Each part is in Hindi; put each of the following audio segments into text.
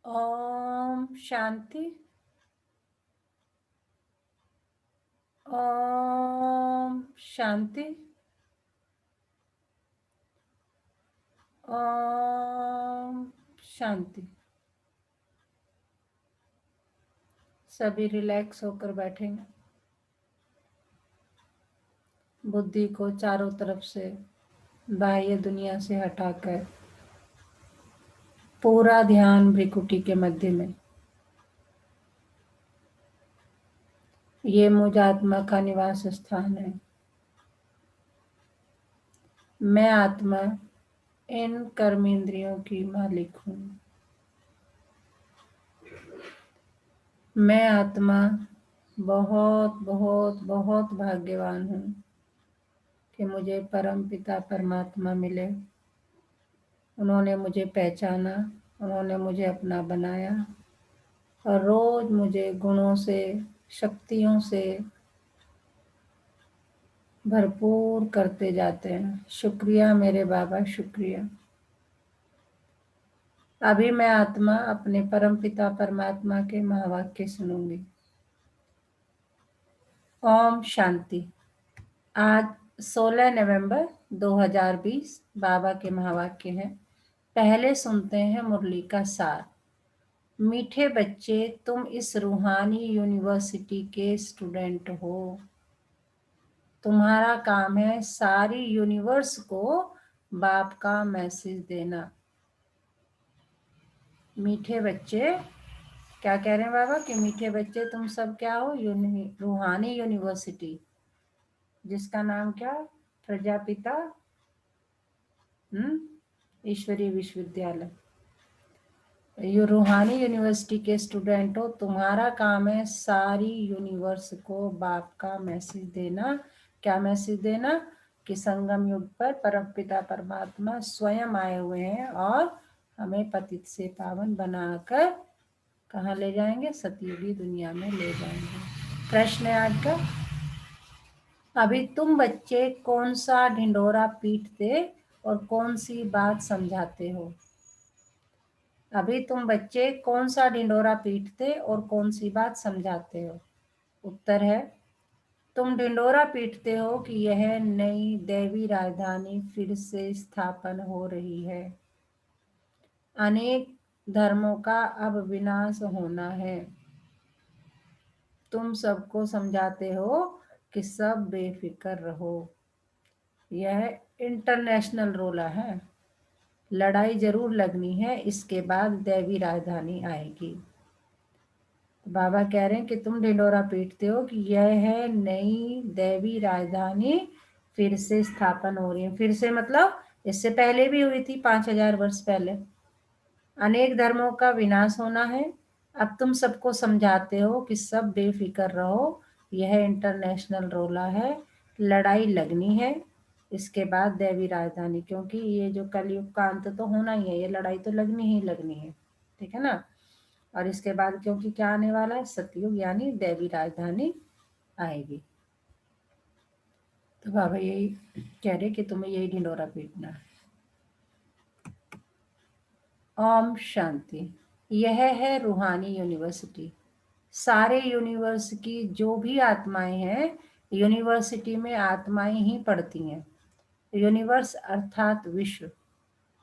ओम शांति। ओम शांति। ओम शांति। सभी रिलैक्स होकर बैठेंगे। बुद्धि को चारों तरफ से बाह्य दुनिया से हटाकर पूरा ध्यान भ्रिकुटी के मध्य में। ये मुझ आत्मा का निवास स्थान है। मैं आत्मा इन कर्मेंद्रियों की मालिक हूँ। मैं आत्मा बहुत बहुत बहुत भाग्यवान हूँ कि मुझे परम पिता परमात्मा मिले। उन्होंने मुझे पहचाना, उन्होंने मुझे अपना बनाया और रोज मुझे गुणों से, शक्तियों से भरपूर करते जाते हैं। शुक्रिया मेरे बाबा, शुक्रिया। अभी मैं आत्मा अपने परम पिता परमात्मा के महावाक्य सुनूंगी। ओम शांति। आज 16 नवंबर 2020 बाबा के महावाक्य हैं। पहले सुनते हैं मुरली का सार। मीठे बच्चे, तुम इस रूहानी यूनिवर्सिटी के स्टूडेंट हो। तुम्हारा काम है सारी यूनिवर्स को बाप का मैसेज देना। मीठे बच्चे, क्या कह रहे हैं बाबा कि मीठे बच्चे तुम सब क्या हो? रूहानी यूनिवर्सिटी, जिसका नाम क्या? प्रजापिता ईश्वरीय विश्वविद्यालय। ये रूहानी यूनिवर्सिटी के स्टूडेंट हो। तुम्हारा काम है सारी यूनिवर्स को बाप का मैसेज देना। क्या मैसेज देना? कि संगम युग पर परमपिता परमात्मा स्वयं आए हुए हैं और हमें पतित से पावन बनाकर कहाँ ले जाएंगे? सतयुगी दुनिया में ले जाएंगे। प्रश्न है आज का, अभी तुम बच्चे कौन सा ढिंडोरा पीटते और कौन सी बात समझाते हो? अभी तुम बच्चे कौन सा ढिंडोरा पीटते और कौन सी बात समझाते हो? उत्तर है, तुम ढिंडोरा पीटते हो कि यह नई दैवी राजधानी फिर से स्थापन हो रही है। अनेक धर्मों का अब विनाश होना है। तुम सबको समझाते हो कि सब बेफिक्र रहो। यह इंटरनेशनल रोला है। लड़ाई जरूर लगनी है, इसके बाद दैवी राजधानी आएगी। बाबा कह रहे हैं कि तुम ढिंडोरा पीटते हो कि यह है नई दैवी राजधानी फिर से स्थापन हो रही है। फिर से मतलब इससे पहले भी हुई थी, 5000 वर्ष पहले। अनेक धर्मों का विनाश होना है। अब तुम सबको समझाते हो कि सब बेफिक्र रहो। यह इंटरनेशनल रोला है, लड़ाई लगनी है, इसके बाद दैवी राजधानी। क्योंकि ये जो कलयुग का अंत तो होना ही है, ये लड़ाई तो लगनी ही लगनी है, ठीक है ना। और इसके बाद क्योंकि क्या आने वाला है? सतयुग, यानी दैवी राजधानी आएगी। तो बाबा यही कह रहे कि तुम्हें यही ढिंडोरा पीटना है। ओम शांति। यह है रूहानी यूनिवर्सिटी। सारे यूनिवर्स की जो भी आत्माएं हैं, यूनिवर्सिटी में आत्माएं ही पढ़ती हैं। यूनिवर्स अर्थात विश्व।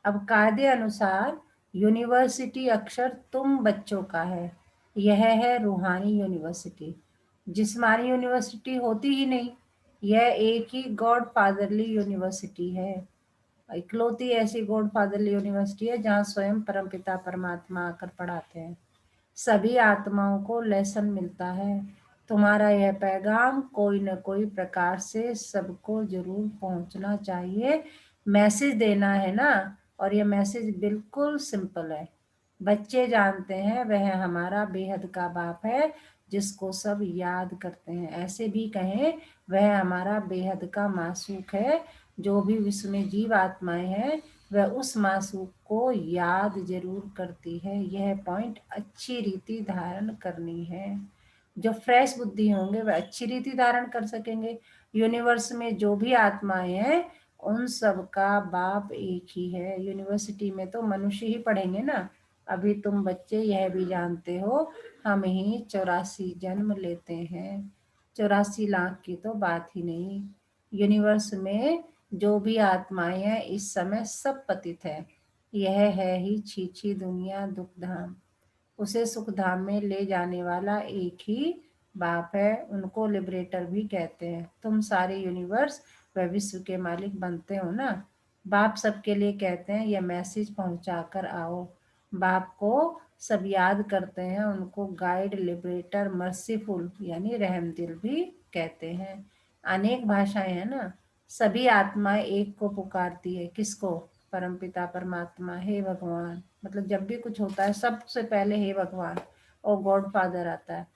अब कायदे अनुसार यूनिवर्सिटी अक्षर तुम बच्चों का है। यह है रूहानी यूनिवर्सिटी। जिस्मानी यूनिवर्सिटी होती ही नहीं। यह एक ही गॉड फादरली यूनिवर्सिटी है। इकलौती ऐसी गॉड फादरली यूनिवर्सिटी है जहाँ स्वयं परमपिता परमात्मा आकर पढ़ाते हैं। सभी आत्माओं को लेसन मिलता है। तुम्हारा यह पैगाम कोई न कोई प्रकार से सबको जरूर पहुंचना चाहिए। मैसेज देना है ना, और ये मैसेज बिल्कुल सिंपल है। बच्चे जानते हैं वह हमारा बेहद का बाप है जिसको सब याद करते हैं। ऐसे भी कहें, वह हमारा बेहद का मासूक है। जो भी विश्व में जीव आत्माएं हैं वह उस मासूक को याद जरूर करती है। यह पॉइंट अच्छी रीति धारण करनी है। जो फ्रेश बुद्धि होंगे वह अच्छी रीति धारण कर सकेंगे। यूनिवर्स में जो भी आत्माएं हैं उन सब का बाप एक ही है। यूनिवर्सिटी में तो मनुष्य ही पढ़ेंगे ना, अभी तुम बच्चे यह भी जानते हो, हम ही 84 जन्म लेते हैं। 84 लाख की तो बात ही नहीं। यूनिवर्स में जो भी आत्माएं हैं इस समय सब पतित है। यह है ही छीछी दुनिया दुखधाम। उसे सुखधाम में ले जाने वाला एक ही बाप है, उनको लिबरेटर भी कहते हैं। तुम सारे यूनिवर्स व विश्व के मालिक बनते हो ना। बाप सबके लिए कहते हैं, यह मैसेज पहुंचा कर आओ। बाप को सब याद करते हैं, उनको गाइड, लिबरेटर, मर्सीफुल यानी रहमदिल भी कहते हैं। अनेक भाषाएं हैं ना। सभी आत्माएं एक को पुकारती है, किसको? परमपिता परमात्मा, हे भगवान। मतलब जब भी कुछ होता है सबसे पहले हे भगवान और गॉड फादर आता है।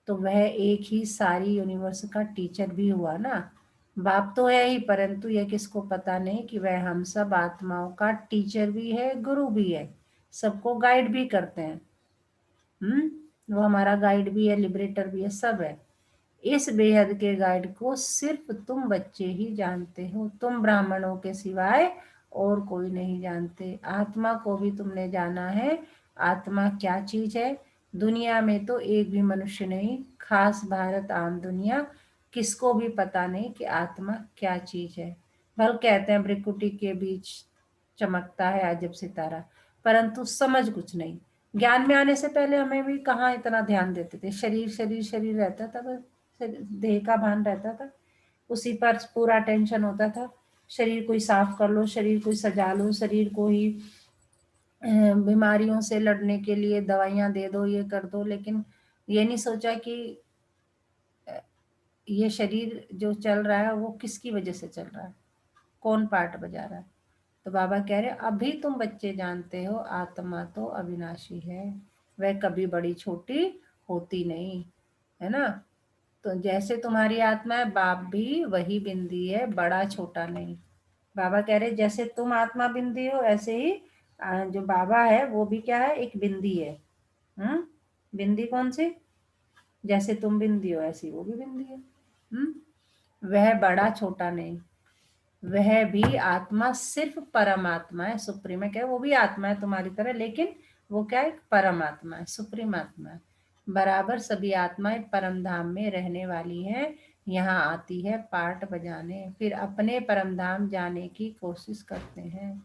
तो वह एक ही सारी यूनिवर्स का टीचर भी हुआ ना। बाप तो है ही, परंतु यह किसको पता नहीं कि वह हम सब आत्माओं का टीचर भी है, गुरु भी है, सबको गाइड भी करते हैं। वो हमारा गाइड भी है, लिबरेटर भी है, सब है। इस बेहद के गाइड को सिर्फ तुम बच्चे ही जानते हो। तुम ब्राह्मणों के सिवाय और कोई नहीं जानते। आत्मा को भी तुमने जाना है। आत्मा क्या चीज है? दुनिया में तो एक भी मनुष्य नहीं, खास भारत आम दुनिया, किसको भी पता नहीं कि आत्मा क्या चीज है। भल कहते हैं भ्रिकुटी के बीच चमकता है अजब सितारा, परंतु समझ कुछ नहीं। ज्ञान में आने से पहले हमें भी कहाँ इतना ध्यान देते थे। शरीर शरीर शरीर रहता था, बस देह का भान रहता था, उसी पर पूरा टेंशन होता था। शरीर को ही साफ कर लो, शरीर को ही सजा लो, शरीर को ही बीमारियों से लड़ने के लिए दवाइयां दे दो, ये कर दो। लेकिन ये नहीं सोचा कि ये शरीर जो चल रहा है वो किसकी वजह से चल रहा है, कौन पार्ट बजा रहा है। तो बाबा कह रहे अभी तुम बच्चे जानते हो, आत्मा तो अविनाशी है, वह कभी बड़ी छोटी होती नहीं, है ना। तो जैसे तुम्हारी आत्मा है, बाप भी वही बिंदी है, बड़ा छोटा नहीं। बाबा कह रहे जैसे तुम आत्मा बिंदी हो, ऐसे ही जो बाबा है वो भी क्या है, एक बिंदी है। बिंदी कौन सी? जैसे तुम बिंदी हो ऐसी वो भी बिंदी है। वह बड़ा छोटा नहीं, वह भी आत्मा, सिर्फ परमात्मा है, सुप्रीम है। क्या वो भी आत्मा है तुम्हारी तरह, लेकिन वो क्या है, परमात्मा है, सुप्रीम आत्मा है। बराबर सभी आत्माएं परम धाम में रहने वाली हैं, यहाँ आती है पार्ट बजाने, फिर अपने परम धाम जाने की कोशिश करते हैं।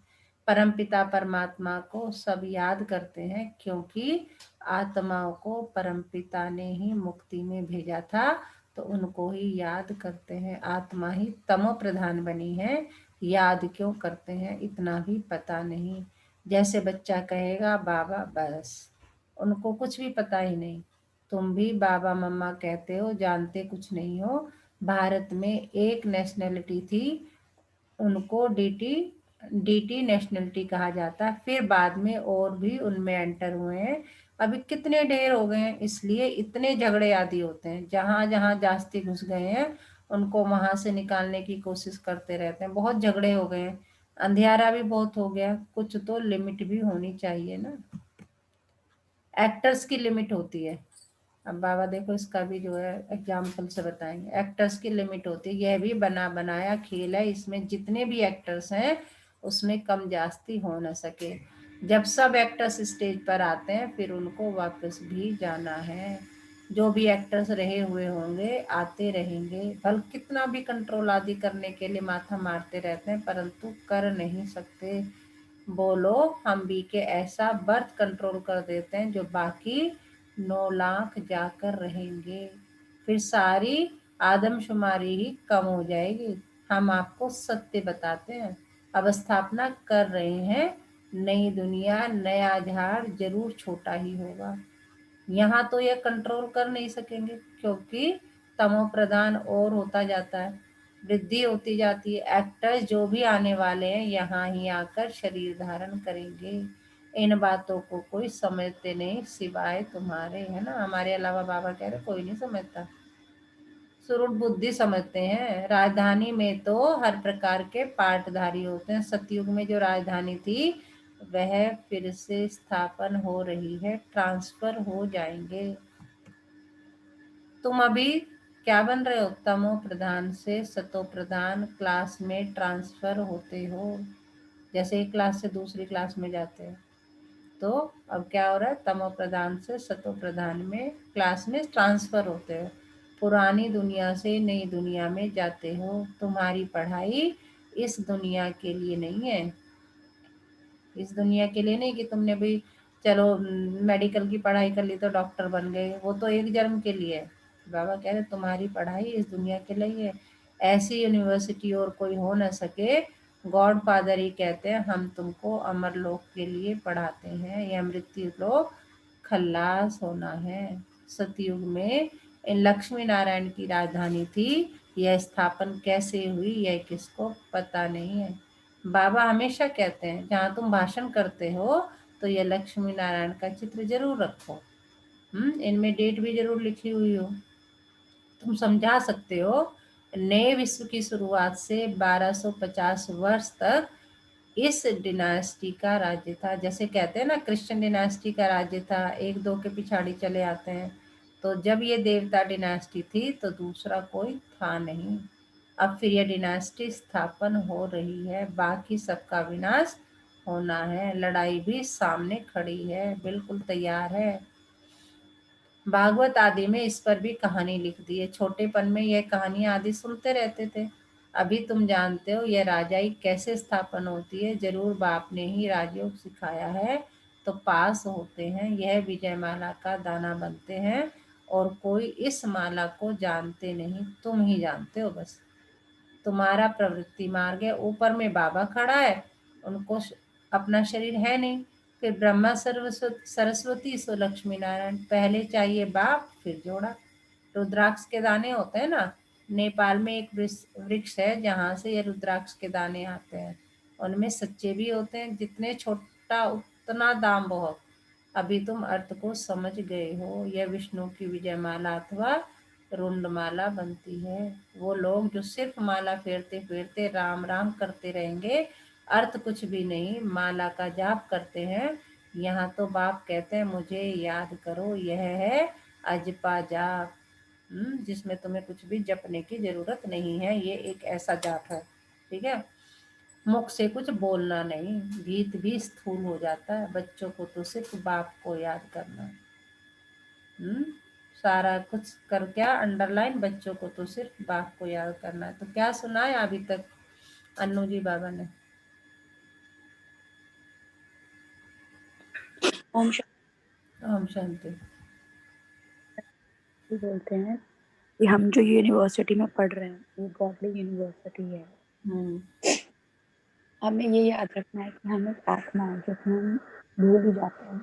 परम पिता परमात्मा को सब याद करते हैं, क्योंकि आत्माओं को परम पिता ने ही मुक्ति में भेजा था, तो उनको ही याद करते हैं। आत्मा ही तमो प्रधान बनी है, याद क्यों करते हैं इतना भी पता नहीं। जैसे बच्चा कहेगा बाबा, बस उनको कुछ भी पता ही नहीं। तुम भी बाबा मम्मा कहते हो, जानते कुछ नहीं हो। भारत में एक नेशनैलिटी थी, उनको डीटी डीटी नेशनलिटी कहा जाता है। फिर बाद में और भी उनमें एंटर हुए हैं। अभी कितने ढेर हो गए हैं, इसलिए इतने झगड़े आदि होते हैं। जहां जहां जास्ती घुस गए हैं उनको वहां से निकालने की कोशिश करते रहते हैं। बहुत झगड़े हो गए हैं, अंधियारा भी बहुत हो गया। कुछ तो लिमिट भी होनी चाहिए ना। एक्टर्स की लिमिट होती है। अब बाबा देखो इसका भी जो है एग्जाम्पल से बताएंगे। एक्टर्स की लिमिट होती है, यह भी बना बनाया खेल है, इसमें जितने भी एक्टर्स हैं उसमें कम जास्ती हो न सके। जब सब एक्टर्स स्टेज पर आते हैं फिर उनको वापस भी जाना है। जो भी एक्टर्स रहे हुए होंगे आते रहेंगे, भल कितना भी कंट्रोल आदि करने के लिए माथा मारते रहते हैं, परंतु कर नहीं सकते। बोलो हम भी के ऐसा बर्थ कंट्रोल कर देते हैं जो बाकी 9 लाख जाकर रहेंगे, फिर सारी आदमशुमारी ही कम हो जाएगी। हम आपको सत्य बताते हैं, अब स्थापना कर रहे हैं नई दुनिया, नया झाड़ जरूर छोटा ही होगा। यहाँ तो ये कंट्रोल कर नहीं सकेंगे, क्योंकि तमो प्रधान और होता जाता है, वृद्धि होती जाती है। एक्टर्स जो भी आने वाले हैं यहाँ ही आकर शरीर धारण करेंगे। इन बातों को कोई समझते नहीं सिवाय तुम्हारे, है ना। हमारे अलावा बाबा कह रहे कोई नहीं समझता, सुरुट बुद्धि समझते हैं। राजधानी में तो हर प्रकार के पाटधारी होते हैं। सतयुग में जो राजधानी थी वह फिर से स्थापन हो रही है, ट्रांसफर हो जाएंगे। तुम अभी क्या बन रहे हो, तमो प्रधान से सतो प्रधान क्लास में ट्रांसफर होते हो, जैसे एक क्लास से दूसरी क्लास में जाते हो। तो अब क्या हो रहा है, तमो प्रधान से सतो प्रधान में क्लास में ट्रांसफर होते हो, पुरानी दुनिया से नई दुनिया में जाते हो। तुम्हारी पढ़ाई इस दुनिया के लिए नहीं है, इस दुनिया के लिए नहीं कि तुमने भी चलो मेडिकल की पढ़ाई कर ली तो डॉक्टर बन गए, वो तो एक जन्म के लिए है। बाबा कह रहे तुम्हारी पढ़ाई इस दुनिया के लिए है। ऐसी यूनिवर्सिटी और कोई हो न सके। गॉड फादर ही कहते हैं हम तुमको अमर लोक के लिए पढ़ाते हैं, यह मृत्यु लोक खल्लास होना है। सतयुग में इन लक्ष्मी नारायण की राजधानी थी, यह स्थापन कैसे हुई यह किसको पता नहीं है। बाबा हमेशा कहते हैं जहाँ तुम भाषण करते हो तो ये लक्ष्मी नारायण का चित्र जरूर रखो, इनमें डेट भी जरूर लिखी हुई हो, तुम समझा सकते हो। नए विश्व की शुरुआत से 1250 वर्ष तक इस डिनास्टी का राज्य था। जैसे कहते हैं ना क्रिश्चियन डिनास्टी का राज्य था, एक दो के पिछाड़ी चले आते हैं, तो जब ये देवता डिनास्टी थी तो दूसरा कोई था नहीं। अब फिर यह डिनास्टी स्थापन हो रही है, बाकी सबका विनाश होना है। लड़ाई भी सामने खड़ी है, बिल्कुल तैयार है। भागवत आदि में इस पर भी कहानी लिख दी है। छोटेपन में यह कहानी आदि सुनते रहते थे। अभी तुम जानते हो यह राजाई कैसे स्थापन होती है, जरूर बाप ने ही राजयोग सिखाया है तो पास होते हैं। यह विजय माला का दाना बनते हैं और कोई इस माला को जानते नहीं, तुम ही जानते हो बस। तुम्हारा प्रवृत्ति मार्ग है, ऊपर में बाबा खड़ा है, उनको अपना शरीर है नहीं। फिर ब्रह्मा सरस्वती सो लक्ष्मी नारायण, पहले चाहिए बाप फिर जोड़ा। रुद्राक्ष के दाने होते हैं ना, नेपाल में एक वृक्ष है जहाँ से ये रुद्राक्ष के दाने आते हैं, उनमें सच्चे भी होते हैं, जितने छोटा उतना दाम बहुत। अभी तुम अर्थ को समझ गए हो, यह विष्णु की विजय माला अथवा रुंड माला बनती है। वो लोग जो सिर्फ माला फेरते फेरते राम राम करते रहेंगे, अर्थ कुछ भी नहीं, माला का जाप करते हैं। यहाँ तो बाप कहते हैं मुझे याद करो, यह है अजपा जाप, जिसमें तुम्हें कुछ भी जपने की जरूरत नहीं है। ये एक ऐसा जाप है, ठीक है, मुख से कुछ बोलना नहीं, गीत भी स्थूल हो जाता है। बच्चों को तो सिर्फ बाप को याद करना, हम्म सारा कुछ कर क्या अंडरलाइन, बच्चों को तो सिर्फ बाप को याद करना है। तो क्या सुना है अभी तक अन्नू जी बाबा ने? ओम ओम शांति। शांति बोलते हैं कि हम जो यूनिवर्सिटी में पढ़ रहे हैं ये गॉडली यूनिवर्सिटी है। हम्म हमें ये याद रखना है कि हम एक आत्मा है, जिसमें हम भूल ही जाते हैं,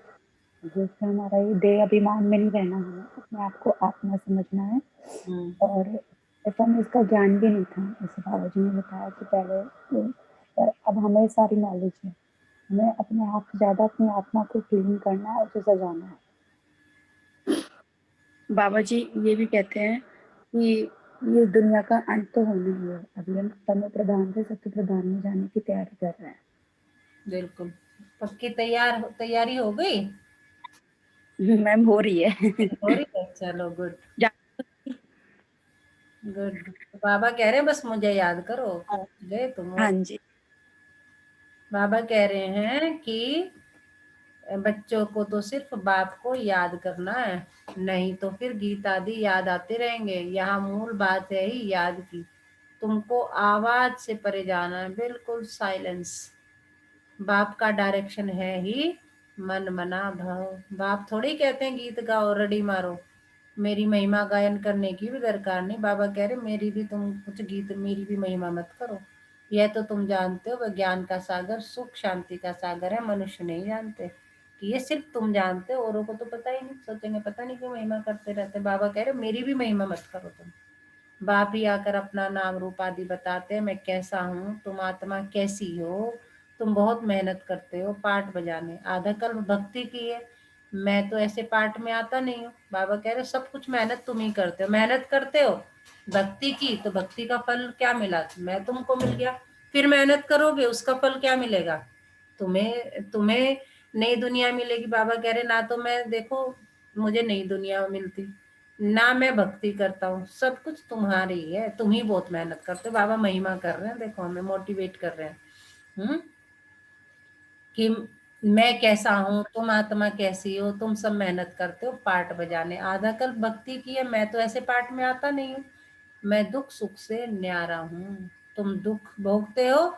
जिसमें हमारा ये देह अभिमान में नहीं रहना, हमें अपने आप को आत्मा समझना है। हम्म और ऐसा में इसका ज्ञान भी नहीं था, जैसे बाबा जी ने बताया कि पहले पर अब हमें सारी नॉलेज है। हमें अपने आप से ज्यादा अपनी आत्मा को क्लीन करना है और उसे सजाना है। बाबा जी ये भी कहते हैं कि ये दुनिया का अंत तो होना ही है। अभी हम तमो प्रधान से सत्य प्रधान में जाने की तैयारी कर रहे बिल्कुल। पक्की तैयारी हो गई? हैं। मैम हो रही है। हो रही है, चलो गुड। जा- गुड। बाबा कह रहे हैं बस मुझे याद करो, गए तुम हाँ और। जी। बाबा कह रहे हैं कि बच्चों को तो सिर्फ बाप को याद करना है, नहीं तो फिर गीत आदि याद आते रहेंगे। यहाँ मूल बात है ही याद की। तुमको आवाज से परे जाना है, बिल्कुल साइलेंस। बाप का डायरेक्शन है ही मन मना भव। बाप थोड़ी कहते हैं गीत गाओ रडी मारो, मेरी महिमा गायन करने की भी दरकार नहीं। बाबा कह रहे मेरी भी तुम कुछ गीत, मेरी भी महिमा मत करो। यह तो तुम जानते हो वह ज्ञान का सागर सुख शांति का सागर है, मनुष्य नहीं जानते कि ये सिर्फ तुम जानते हो, औरों को तो पता ही नहीं, सोचेंगे पता नहीं क्यों महिमा करते रहते। बाबा कह रहे मेरी भी महिमा मत करो तुम। बाप ही आकर अपना नाम रूप आदि बताते हैं, मैं कैसा हूँ, तुम आत्मा कैसी हो। तुम बहुत मेहनत करते हो पाठ बजाने, आधा कल भक्ति की है, मैं तो ऐसे पाठ में आता नहीं हूँ। बाबा कह रहे सब कुछ मेहनत तुम ही करते हो, मेहनत करते हो भक्ति की, तो भक्ति का फल क्या मिला, मैं तुमको मिल गया। फिर मेहनत करोगे उसका फल क्या मिलेगा तुम्हें? तुम्हें नई दुनिया मिलेगी। बाबा कह रहे ना तो मैं देखो मुझे नई दुनिया मिलती, ना मैं भक्ति करता हूँ, सब कुछ तुम्हारी है, तुम ही बहुत मेहनत करते हो। बाबा महिमा कर रहे हैं, देखो हमें मोटिवेट कर रहे हैं, कि मैं कैसा हूँ, तुम आत्मा कैसी हो, तुम सब मेहनत करते हो पार्ट बजाने, आधा कल्प भक्ति की है, मैं तो ऐसे पार्ट में आता नहीं हूँ। मैं दुख सुख से न्यारा हूँ, तुम दुख भोगते हो,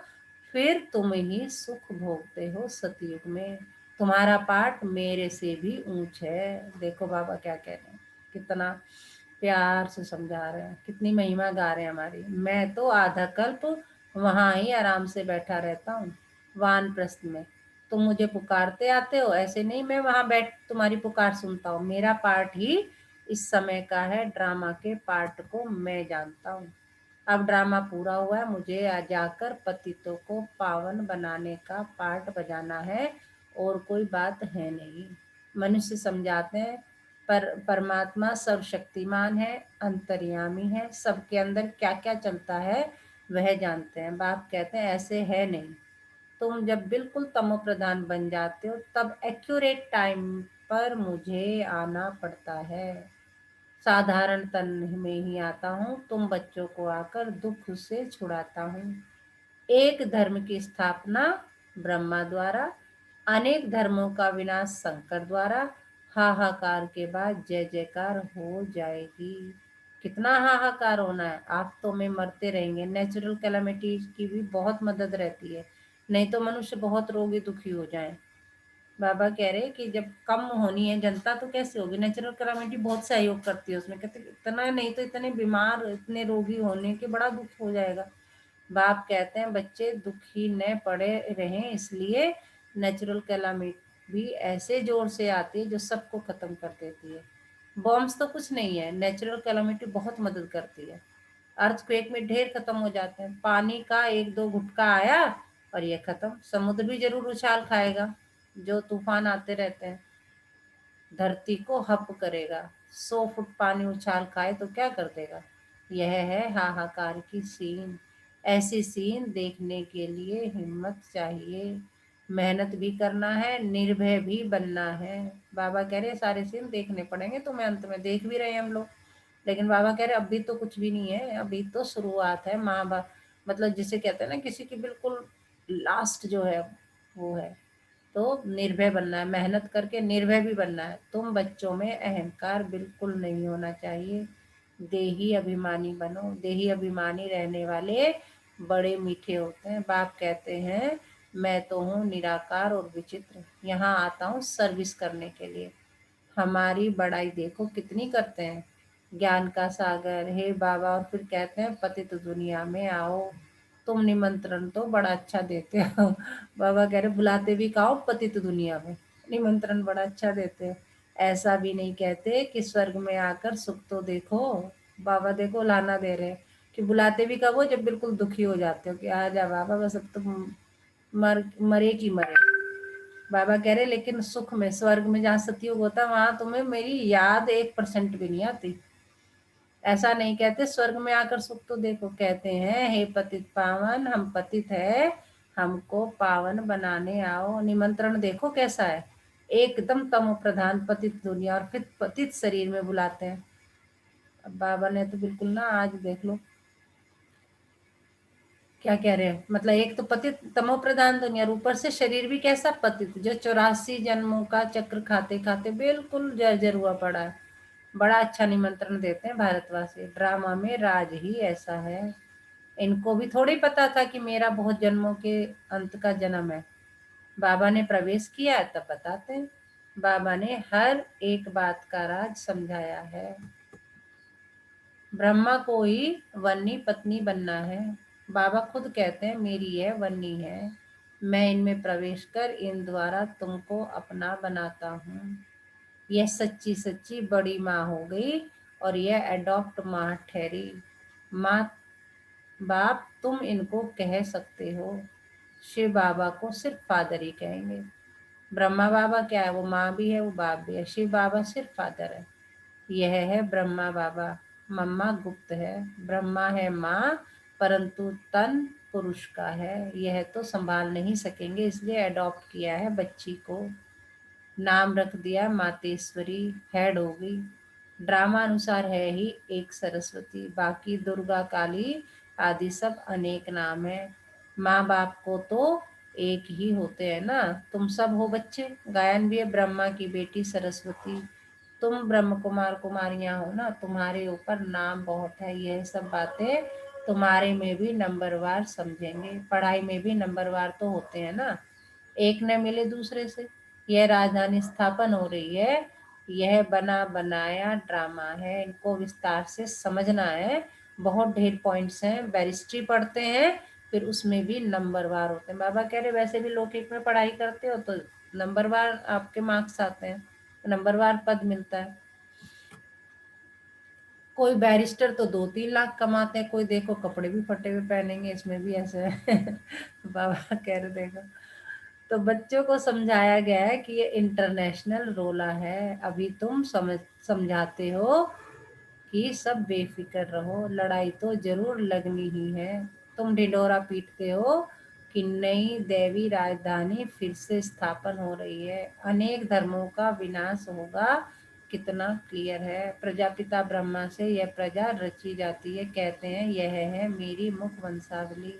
फिर तुम ही सुख भोगते हो सतयुग में। तुम्हारा पार्ट मेरे से भी ऊंच है। देखो बाबा क्या कह रहे हैं, कितना प्यार से समझा रहे हैं, कितनी महिमा गा रहे हैं हमारी। मैं तो आधा कल्प वहां ही आराम से बैठा रहता हूँ, वानप्रस्थ में। तुम मुझे पुकारते आते हो, ऐसे नहीं मैं वहां बैठ तुम्हारी पुकार सुनता हूँ। मेरा पार्ट ही इस समय का है, ड्रामा के पार्ट को मैं जानता हूँ। अब ड्रामा पूरा हुआ है, मुझे जाकर पतितों को पावन बनाने का पार्ट बजाना है, और कोई बात है नहीं। मनुष्य समझाते हैं पर परमात्मा सर्वशक्तिमान है, अंतर्यामी है, सबके अंदर क्या क्या चलता है वह जानते हैं। बाप कहते हैं ऐसे है नहीं। तुम जब बिल्कुल तमो प्रधान बन जाते हो तब एक्यूरेट टाइम पर मुझे आना पड़ता है। साधारण तन में ही आता हूँ, तुम बच्चों को आकर दुख से छुड़ाता हूँ। एक धर्म की स्थापना ब्रह्मा द्वारा, अनेक धर्मों का विनाश शंकर द्वारा। हाहाकार के बाद जय जयकार हो जाएगी। कितना हाहाकार होना है, आप तो में मरते रहेंगे। नेचुरल कैलामिटी की भी बहुत मदद रहती है, नहीं तो मनुष्य बहुत रोगी दुखी हो जाए। बाबा कह रहे कि जब कम होनी है जनता तो कैसे होगी, नेचुरल कैलामिटी बहुत सहयोग करती है उसमें। कहते इतना नहीं तो इतने बीमार इतने रोगी होने के बड़ा दुख हो जाएगा। बाप कहते हैं बच्चे दुखी न पड़े रहें, इसलिए नेचुरल कैलामिटी भी ऐसे जोर से आती है जो सबको खत्म कर देती है। बॉम्ब्स तो कुछ नहीं है, नेचुरल कैलामिटी बहुत मदद करती है। अर्थक्वेक में ढेर खत्म हो जाते हैं, पानी का एक दो घुटका आया और ये खत्म। समुद्र भी जरूर उछाल खाएगा, जो तूफान आते रहते हैं धरती को हप करेगा। 100 फुट पानी उछाल खाए तो क्या कर देगा। यह है हाहाकार की सीन। ऐसी सीन देखने के लिए हिम्मत चाहिए, मेहनत भी करना है, निर्भय भी बनना है। बाबा कह रहे सारे सीन देखने पड़ेंगे तुम्हें, अंत में देख भी रहे हैं हम लोग। लेकिन बाबा कह रहे अभी तो कुछ भी नहीं है, अभी तो शुरुआत है। माँ बाप मतलब जिसे कहते हैं ना किसी की बिल्कुल लास्ट जो है वो है। तो निर्भय बनना है, मेहनत करके निर्भय भी बनना है। तुम बच्चों में अहंकार बिल्कुल नहीं होना चाहिए, देही अभिमानी बनो। देही अभिमानी रहने वाले बड़े मीठे होते हैं। बाप कहते हैं मैं तो हूँ निराकार और विचित्र, यहाँ आता हूँ सर्विस करने के लिए। हमारी बड़ाई देखो कितनी करते हैं, ज्ञान का सागर हे बाबा। और फिर कहते हैं पतित दुनिया में आओ। तुम निमंत्रण तो बड़ा अच्छा देते हो बाबा कह रहे बुलाते भी कहो पतित दुनिया में, निमंत्रण बड़ा अच्छा देते हो। ऐसा भी नहीं कहते कि स्वर्ग में आकर सुख तो देखो। बाबा देखो लाना दे रहे हैं कि बुलाते भी कब हो जब बिल्कुल दुखी हो जाते हो कि आ जा बाबा बस अब तो मरे की मरे। बाबा कह रहे लेकिन सुख में स्वर्ग में जहाँ सतयुग होता है वहां तुम्हें मेरी याद 1% भी नहीं आती। ऐसा नहीं कहते स्वर्ग में आकर सुख तो देखो, कहते हैं हे पतित पावन हम पतित है, हमको पावन बनाने आओ। निमंत्रण देखो कैसा है, एकदम तमो प्रधान पतित दुनिया, और फिर पतित शरीर में बुलाते हैं। अब बाबा ने तो बिल्कुल ना आज देख लो क्या कह रहे हैं, मतलब एक तो पतित तमो प्रधान दुनिया और ऊपर से शरीर भी कैसा पतित, जो 84 जन्मों का चक्र खाते खाते बिल्कुल जर्जर हुआ पड़ा है। बड़ा अच्छा निमंत्रण देते हैं भारतवासी, ड्रामा में राज ही ऐसा है। इनको भी थोड़ी पता था कि मेरा बहुत जन्मों के अंत का जन्म है। बाबा ने प्रवेश किया है तब बताते हैं। बाबा ने हर एक बात का राज समझाया है। ब्रह्मा को ही वन्नी पत्नी बनना है। बाबा खुद कहते हैं मेरी यह वन्नी है, मैं इनमें प्रवेश कर इन द्वारा तुमको अपना बनाता हूँ। यह सच्ची सच्ची बड़ी माँ हो गई और यह एडॉप्ट माँ ठहरी। माँ बाप तुम इनको कह सकते हो, शिव बाबा को सिर्फ फादर ही कहेंगे। ब्रह्मा बाबा क्या है, वो माँ भी है वो बाप भी है, शिव बाबा सिर्फ फादर है। यह है ब्रह्मा बाबा। मम्मा गुप्त है, ब्रह्मा है माँ, परंतु तन पुरुष का है। यह तो संभाल नहीं सकेंगे इसलिए अडॉप्ट किया है बच्ची को, नाम रख दिया मातेश्वरी, हेड हो गई। ड्रामा अनुसार है ही एक सरस्वती, बाकी दुर्गा काली आदि सब अनेक नाम है। माँ बाप को तो एक ही होते हैं ना। तुम सब हो बच्चे, गायन भी है ब्रह्मा की बेटी सरस्वती, तुम ब्रह्म कुमार कुमारियां हो ना, तुम्हारे ऊपर नाम बहुत है। यह सब बातें तुम्हारे में भी नंबरवार समझेंगे, पढ़ाई में भी नंबरवार तो होते हैं ना, एक न मिले दूसरे से। यह राजधानी स्थापन हो रही है, यह बना बनाया ड्रामा है, इनको विस्तार से समझना है। बहुत ढेर पॉइंट्स हैं, बैरिस्ट्री पढ़ते हैं फिर उसमें भी नंबरवार होते हैं। बाबा कह रहे वैसे भी लौकिक में पढ़ाई करते हो तो नंबरवार आपके मार्क्स आते हैं, नंबरवार पद मिलता है। कोई बैरिस्टर तो 2-3 लाख कमाते हैं, कोई देखो कपड़े भी फटे हुए पहनेंगे, इसमें भी ऐसे है। बाबा कह रहे देखो, तो बच्चों को समझाया गया है कि ये इंटरनेशनल रोला है। अभी तुम समझाते हो कि सब बेफिक्र रहो, लड़ाई तो जरूर लगनी ही है। तुम ढिंढोरा पीटते हो कि नई देवी राजधानी फिर से स्थापन हो रही है, अनेक धर्मों का विनाश होगा। कितना क्लियर है, प्रजापिता ब्रह्मा से यह प्रजा रची जाती है। कहते हैं यह है मेरी मुख वंशावली।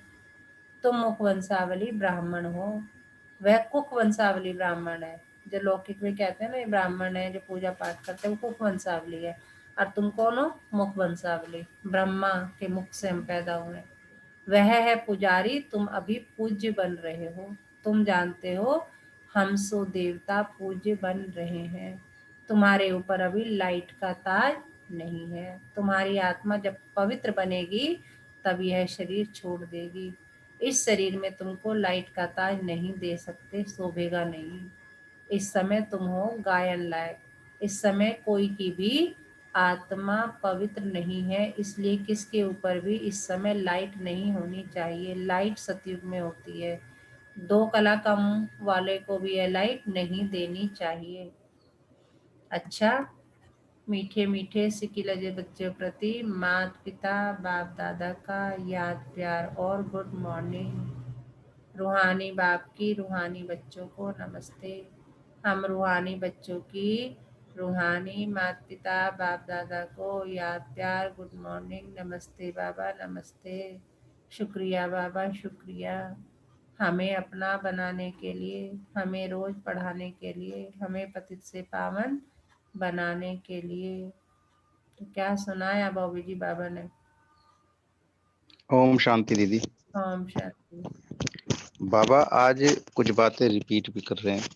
तुम मुख वंशावली ब्राह्मण हो, वह कुक वंशावली ब्राह्मण है। जो लौकिक में कहते हैं ना ये ब्राह्मण है जो पूजा पाठ करते हैं, वो कुक वंशावली है। और तुम कौन हो? मुख वंशावली, ब्रह्मा के मुख से हम पैदा हुए। वह है पुजारी, तुम अभी पूज्य बन रहे हो। तुम जानते हो हम सो देवता पूज्य बन रहे हैं। तुम्हारे ऊपर अभी लाइट का ताज नहीं है। तुम्हारी आत्मा जब पवित्र बनेगी तब यह शरीर छोड़ देगी। इस शरीर में तुमको लाइट का ताज नहीं दे सकते, शोभेगा नहीं। इस समय तुम हो गायन लायक। इस समय कोई की भी आत्मा पवित्र नहीं है, इसलिए किसके ऊपर भी इस समय लाइट नहीं होनी चाहिए। लाइट सतयुग में होती है। 2 कला कम वाले को भी यह लाइट नहीं देनी चाहिए। अच्छा, मीठे मीठे सिकी लगे बच्चों प्रति माता पिता बाप दादा का याद प्यार और गुड मॉर्निंग। रूहानी बाप की रूहानी बच्चों को नमस्ते। हम रूहानी बच्चों की रूहानी माता पिता बाप दादा को याद प्यार गुड मॉर्निंग, नमस्ते बाबा नमस्ते। शुक्रिया बाबा शुक्रिया, हमें अपना बनाने के लिए, हमें रोज पढ़ाने के लिए, हमें पतित से पावन बनाने के लिए। तो क्या सुनाया बाबू जी बाबा ने? ओम शांति दीदी। ओम शांति। बाबा आज कुछ बातें रिपीट भी कर रहे हैं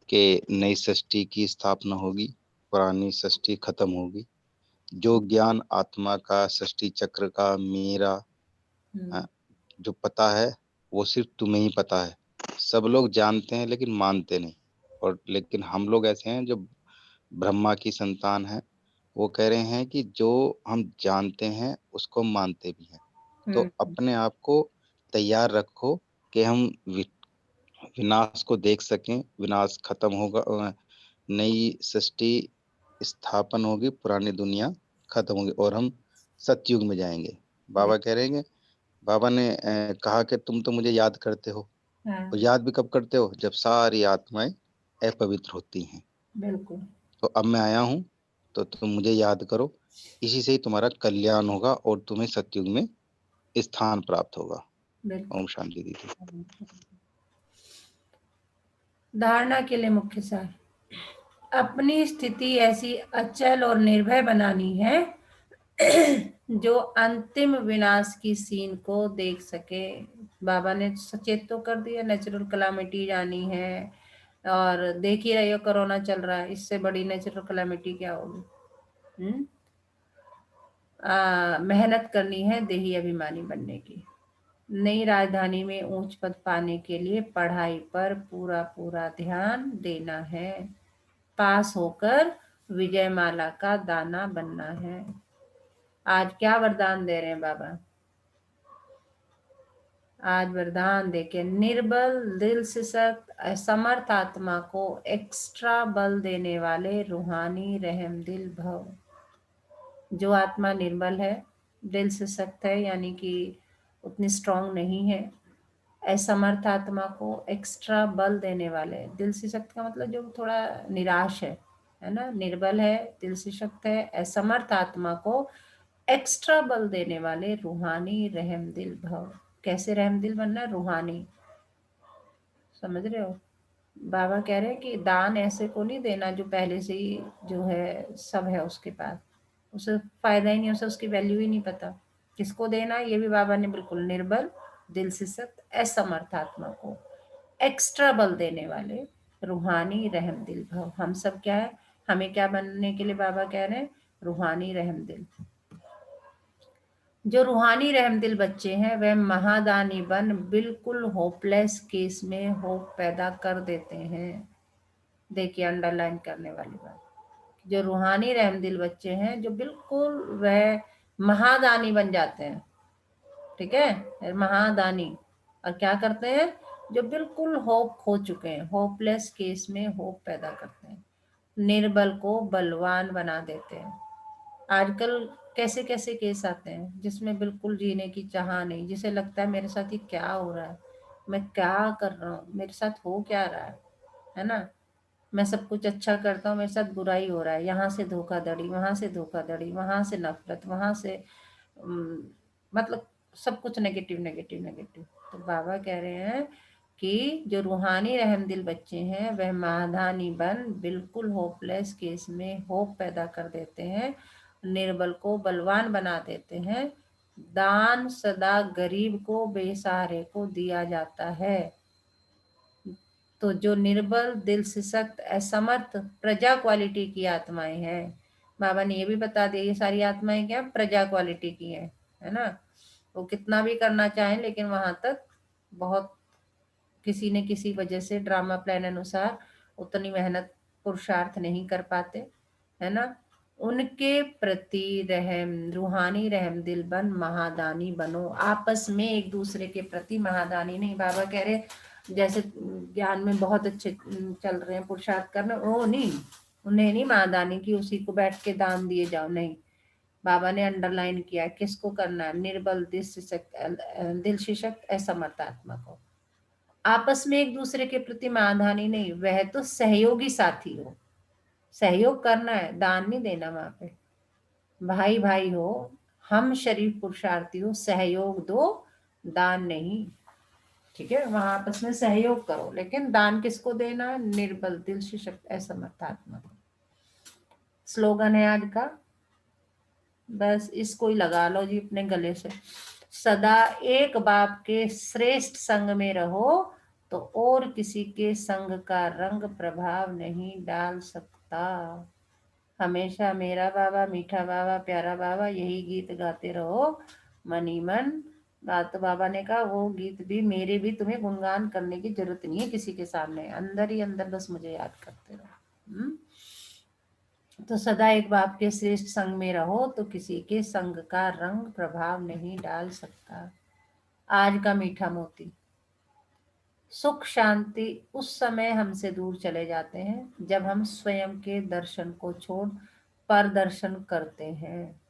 कि नई सृष्टि की स्थापना होगी, पुरानी सृष्टि खत्म होगी। जो ज्ञान आत्मा का, सृष्टि चक्र का, मेरा जो पता है वो सिर्फ तुम्हें ही पता है। सब लोग जानते हैं लेकिन मानते नहीं। और लेकिन हम लोग ऐसे हैं जो ब्रह्मा की संतान है, वो कह रहे हैं कि जो हम जानते हैं उसको मानते भी हैं। तो अपने आप को तैयार रखो कि हम विनाश को देख सकें। विनाश खत्म होगा, नई सृष्टि स्थापन होगी, पुरानी दुनिया खत्म होगी और हम सतयुग में जाएंगे। बाबा कह रहे हैं, बाबा ने कहा कि तुम तो मुझे याद करते हो। और याद भी कब करते हो? जब सारी आत्माएं अपवित्र होती हैं। बिल्कुल। तो अब मैं आया हूँ तो तुम मुझे याद करो, इसी से ही तुम्हारा कल्याण होगा और तुम्हें सतयुग में स्थान प्राप्त होगा। बिल्कुल। ओम शांति दीदी। धारणा के लिए मुख्य सार, अपनी स्थिति ऐसी अचल और निर्भय बनानी है जो अंतिम विनाश की सीन को देख सके। बाबा ने सचेत तो कर दिया, नेचुरल कलामिटी जानी है। और देख ही रही हो कोरोना चल रहा है, इससे बड़ी नेचुरल कलामिटी क्या होगी? मेहनत करनी है देही अभिमानी बनने की। नई राजधानी में उच्च पद पाने के लिए पढ़ाई पर पूरा पूरा ध्यान देना है। पास होकर विजय माला का दाना बनना है। आज क्या वरदान दे रहे हैं बाबा? आज वरदान देके निर्बल दिल से सख्त असमर्थ आत्मा को एक्स्ट्रा बल देने वाले रूहानी रहम दिल भव। जो आत्मा निर्बल है, दिल से सख्त है, यानी कि उतनी स्ट्रांग नहीं है, असमर्थ आत्मा को एक्स्ट्रा बल देने वाले। दिल से सख्त का मतलब जो थोड़ा निराश है ना, निर्बल है, दिल से सख्त है, असमर्थ आत्मा को एक्स्ट्रा बल देने वाले रूहानी रहम दिल भव। कैसे रहम दिल बनना? रूहानी। समझ रहे हो? बाबा कह रहे हैं कि दान ऐसे को नहीं देना जो पहले से ही जो है सब है उसके पास, उसे फायदा ही नहीं, उसे उसकी वैल्यू ही नहीं पता। किसको देना, ये भी बाबा ने बिल्कुल निर्बल, दिल से सख्त, असमर्थ आत्मा को, एक्स्ट्रा बल देने वाले, रूहानी रहम दिल भव। हम सब क्या है, हमें क्या बनने के लिए बाबा कह रहे हैं, रूहानी रहम दिल। जो रूहानी रहमदिल बच्चे हैं वह महादानी बन बिल्कुल होपलेस केस में होप पैदा कर देते हैं। देखिए अंडरलाइन करने वाली बात, जो रूहानी रहमदिल बच्चे हैं जो बिल्कुल वह महादानी बन जाते हैं, ठीक है, महादानी। और क्या करते हैं, जो बिल्कुल होप खो चुके हैं, होपलेस केस में होप पैदा करते हैं, निर्बल को बलवान बना देते हैं। आजकल कैसे कैसे केस आते हैं जिसमें बिल्कुल जीने की चाह नहीं, जिसे लगता है मेरे साथ ये क्या हो रहा है, मैं क्या कर रहा हूँ, मेरे साथ हो क्या रहा है ना, मैं सब कुछ अच्छा करता हूँ, मेरे साथ बुराई हो रहा है, यहाँ से धोखाधड़ी, वहां से धोखाधड़ी, वहां से नफरत, वहां से मतलब सब कुछ नेगेटिव नेगेटिव नेगेटिव। तो बाबा कह रहे हैं कि जो रूहानी रहमदिल बच्चे हैं वह महादानी बन बिल्कुल होपलेस केस में होप पैदा कर देते हैं, निर्बल को बलवान बना देते हैं। दान सदा गरीब को, बेसहारे को दिया जाता है। तो जो निर्बल, दिल से सख्त, असमर्थ, प्रजा क्वालिटी की आत्माएं हैं, बाबा ने ये भी बता दिया ये सारी आत्माएं क्या प्रजा क्वालिटी की हैं, है ना। वो कितना भी करना चाहें लेकिन वहां तक बहुत किसी न किसी वजह से ड्रामा प्लान अनुसार उतनी मेहनत पुरुषार्थ नहीं कर पाते, है ना। उनके प्रति रहम, रूहानी रहम दिल बन महादानी बनो। आपस में एक दूसरे के प्रति महादानी नहीं, बाबा कह रहे जैसे ज्ञान में बहुत अच्छे चल रहे हैं, पुरुषार्थ कर रहे हैं, वो नहीं, उन्हें नहीं महादानी की उसी को बैठ के दान दिए जाओ, नहीं। बाबा ने अंडरलाइन किया किसको करना है, निर्बल, दिल शिशक्त, असमर्थ आत्मा को। आपस में एक दूसरे के प्रति महादानी नहीं, वह तो सहयोगी साथी हो, सहयोग करना है, दान नहीं देना। वहां पे भाई भाई हो, हम शरीफ पुरुषार्थी हो, सहयोग दो, दान नहीं, ठीक है। वहां आपस में सहयोग करो, लेकिन दान किसको देना, निर्बल, दिल शिशक्त, असमर्थ आत्मा को। स्लोगन है आज का, बस इसको ही लगा लो जी अपने गले से। सदा एक बाप के श्रेष्ठ संग में रहो तो और किसी के संग का रंग प्रभाव नहीं डाल सकता। हमेशा मेरा बाबा, मीठा बाबा, प्यारा बाबा, यही गीत गाते रहो मन ही मन। बात तो बाबा ने कहा वो गीत भी मेरे भी तुम्हें गुणगान करने की जरूरत नहीं है किसी के सामने, अंदर ही अंदर बस मुझे याद करते रहो। तो सदा एक बाप के श्रेष्ठ संग में रहो तो किसी के संग का रंग प्रभाव नहीं डाल सकता। आज का मीठा मोती, सुख शांति उस समय हमसे दूर चले जाते हैं जब हम स्वयं के दर्शन को छोड़ पर दर्शन करते हैं।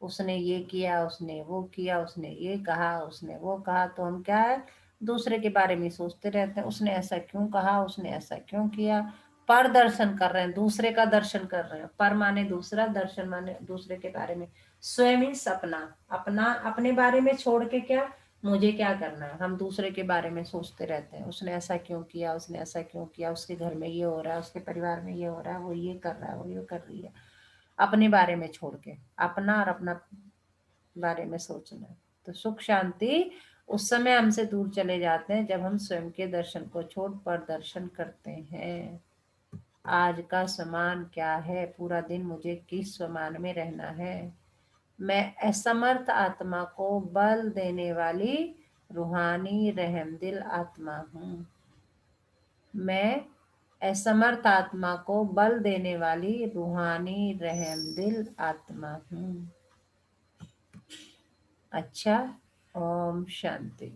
उसने ये किया, उसने वो किया, उसने ये कहा, उसने वो कहा, तो हम क्या है, दूसरे के बारे में सोचते रहते हैं, उसने ऐसा क्यों कहा, उसने ऐसा क्यों किया। पर दर्शन कर रहे हैं, दूसरे का दर्शन कर रहे हैं। पर माने दूसरा, दर्शन माने दूसरे के बारे में। स्वयं ही सपना, अपना अपने बारे में छोड़ के क्या मुझे क्या करना है, हम दूसरे के बारे में सोचते रहते हैं। उसने ऐसा क्यों किया, उसने ऐसा क्यों किया, उसके घर में ये हो रहा है, उसके परिवार में ये हो रहा है, वो ये कर रहा है, वो ये कर रही है। अपने बारे में छोड़ के अपना और अपना बारे में सोचना है। तो सुख शांति उस समय हमसे दूर चले जाते हैं जब हम स्वयं के दर्शन को छोड़ पर दर्शन करते हैं। आज का समान क्या है, पूरा दिन मुझे किस समान में रहना है। मैं असमर्थ आत्मा को बल देने वाली रूहानी रहमदिल आत्मा हूँ। मैं असमर्थ आत्मा को बल देने वाली रूहानी रहमदिल आत्मा हूँ। अच्छा, ओम शांति।